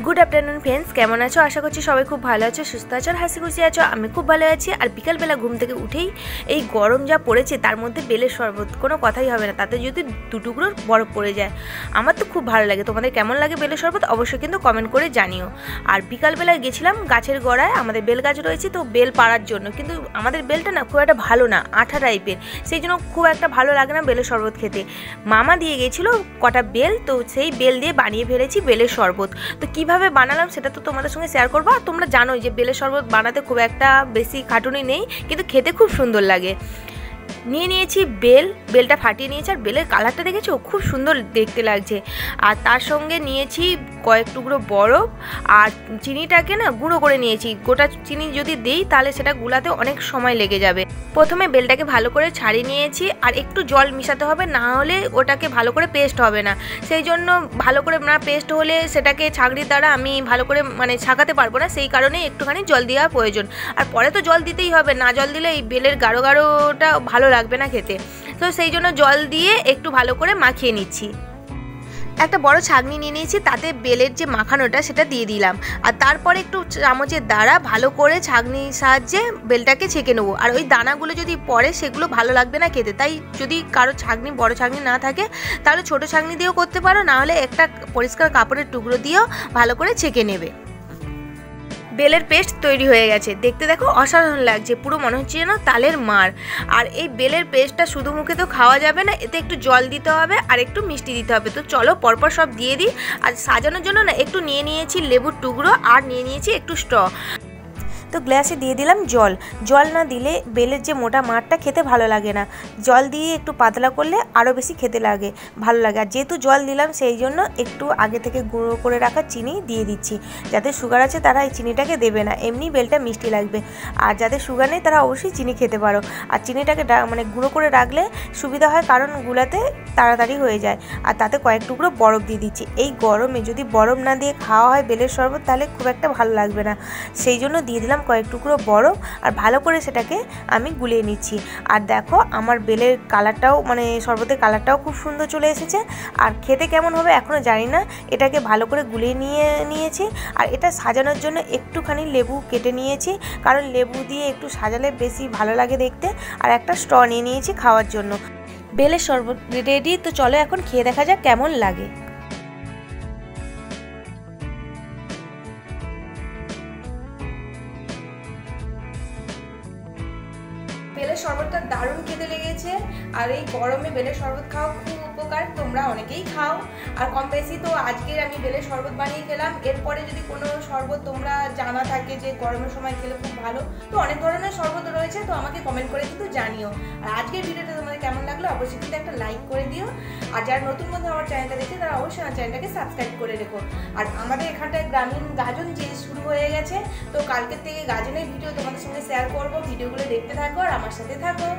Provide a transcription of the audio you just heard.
Good afternoon friends, কেমন আছো? আশা করছি সবাই খুব ভালো আছো, সুস্থ আছো আর হাসি খুশি আছো। আমি খুব ভালো আছি। আর বিকালবেলা ঘুম থেকে উঠেই এই গরম যা পড়েছে, তার মধ্যে বেলের শরবত, কোনো কথাই হবে না, তাতে যদি দু টুকরো বরফ পড়ে যায়। আমার তো খুব ভালো লাগে। তোমাদের কেমন লাগে বেলের শরবত অবশ্যই কিন্তু কমেন্ট করে জানিও। আর বিকালবেলায় গেছিলাম গাছের গোড়ায়, আমাদের বেল গাছ রয়েছে তো, বেল পাড়ার জন্য। কিন্তু আমাদের বেলটা না খুব একটা ভালো না, আঠা টাইপের, সেই জন্য খুব একটা ভালো লাগে না বেলের শরবত খেতে। মামা দিয়ে গেছিলো কটা বেল, তো সেই বেল দিয়ে বানিয়ে ফেলেছি বেলের শরবত। তো কীভাবে বানালাম সেটা তো তোমাদের সঙ্গে শেয়ার করবো। আর তোমরা জানোই যে বেলের শরবত বানাতে খুব একটা বেশি খাটুনি নেই, কিন্তু খেতে খুব সুন্দর লাগে। নিয়েছি বেলটা ফাটিয়ে নিয়েছি। আর বেলের কালারটা দেখেছো, খুব সুন্দর দেখতে লাগছে। আর তার সঙ্গে নিয়েছি কয়েক টুকরো বরফ, আর চিনিটাকে না গুঁড়ো করে নিয়েছি। গোটা চিনি যদি দিই তাহলে সেটা গুলাতে অনেক সময় লেগে যাবে। প্রথমে বেলটাকে ভালো করে ছাড়িয়ে নিয়েছি, আর একটু জল মিশাতে হবে, না হলে ওটাকে ভালো করে পেস্ট হবে না। সেই জন্য ভালো করে না পেস্ট হলে সেটাকে ছাঁকনির দ্বারা আমি ভালো করে ছাঁকাতে পারবো না, সেই কারণে একটুখানি জল দেওয়া প্রয়োজন। আর পরে তো জল দিতেই হবে, না জল দিলে এই বেলের গাঢ় গাঢ়টা ভালো লাগবে না খেতে। তো সেই জন্য জল দিয়ে একটু ভালো করে মাখিয়ে নিচ্ছি। একটা বড় ছাঁকনি নিয়ে নিয়েছি, তাতে বেলের যে মাখানোটা সেটা দিয়ে দিলাম। আর তারপরে একটু চামচের দ্বারা ভালো করে ছাঁকনির সাহায্যে বেলটাকে ছেঁকে নেবো। আর ওই দানাগুলো যদি পড়ে সেগুলো ভালো লাগবে না খেতে। তাই যদি কারো ছাঁকনি, বড় ছাঁকনি না থাকে তাহলে ছোটো ছাঁকনি দিয়েও করতে পারো, নাহলে একটা পরিষ্কার কাপড়ের টুকরো দিয়েও ভালো করে ছেঁকে নেবে। বেলের পেস্ট তৈরি হয়ে গেছে, দেখতে দেখো অসাধারণ লাগছে, পুরো মনে হচ্ছে যেন তালের মার। আর এই বেলের পেস্টটা শুধু মুখে তো খাওয়া যাবে না, এতে একটু জল দিতে হবে আর একটু মিষ্টি দিতে হবে। তো চলো পরপর সব দিয়ে দিই। আর সাজানোর জন্য না একটু নিয়ে নিয়েছি লেবুর টুকরো, আর নিয়ে নিয়েছি একটু স্ট্র। তো গ্লাসে দিয়ে দিলাম জল না দিলে বেলের যে মোটা মাঠটা খেতে ভালো লাগে না। জল দিয়ে একটু পাতলা করলে আরও বেশি খেতে লাগে, ভালো লাগে। আর যেহেতু জল দিলাম সেই জন্য একটু আগে থেকে গুঁড়ো করে রাখা চিনি দিয়ে দিচ্ছি। যাদের সুগার আছে তারা এই চিনিটাকে দেবে না, এমনি বেলটা মিষ্টি লাগবে। আর যাদের সুগার নেই তারা অবশ্যই চিনি খেতে পারো। আর চিনিটাকে গুঁড়ো করে রাখলে সুবিধা হয়, কারণ গুলাতে তাড়াতাড়ি হয়ে যায়। আর তাতে কয়েক টুকরো বরফ দিয়ে দিচ্ছি। এই গরমে যদি বরফ না দিয়ে খাওয়া হয় বেলের শরবত, তাহলে খুব একটা ভালো লাগবে না। সেই জন্য দিয়ে দিলাম কয়েক টুকরো বরফ, আর ভালো করে সেটাকে আমি গুলিয়ে নিচ্ছি। আর দেখো আমার বেলের কালারটাও, শরবতের কালারটাও খুব সুন্দর চলে এসেছে। আর খেতে কেমন হবে এখনও জানি না। এটাকে ভালো করে গুলিয়ে নিয়েছি। আর এটা সাজানোর জন্য একটুখানি লেবু কেটে নিয়েছি, কারণ লেবু দিয়ে একটু সাজালে বেশি ভালো লাগে দেখতে। আর একটা স্ট্র নিয়ে নিয়েছি খাওয়ার জন্য। বেলের শরবত রেডি। তো চলো এখন খেয়ে দেখা যাক কেমন লাগে। বেলের শরবতটা দারুণ খেতে লেগেছে। আর এই গরমে বেলের শরবত খাওয়া খুব উপকার, তোমরা অনেকেই খাও আর কম বেশি। তো আজকে আমি বেলের শরবত বানিয়ে খেলাম। এরপরে যদি কোনো শরবত তোমরা জানা থাকে যে গরমের সময় খেলে খুব ভালো, তো অনেক ধরনের শরবত রয়েছে, তো আমাকে কমেন্ট করে কিন্তু জানিও। আর আজকের ভিডিওটা তোমাদের কেমন লাগলো অবশ্যই কিন্তু একটা লাইক করে দিও। আর যারা নতুন বন্ধু আমার চ্যানেলটা দেখছে তারা অবশ্যই আমার চ্যানেলটাকে সাবস্ক্রাইব করে রেখো। আর আমাদের এখানটায় গ্রামীণ গাজন যে শুরু হয়ে গেছে, তো কালকের থেকে গাজনের ভিডিও তোমাদের সঙ্গে শেয়ার করবো। ভিডিওগুলো দেখতে থাকো আর আমার সাথে থাকো।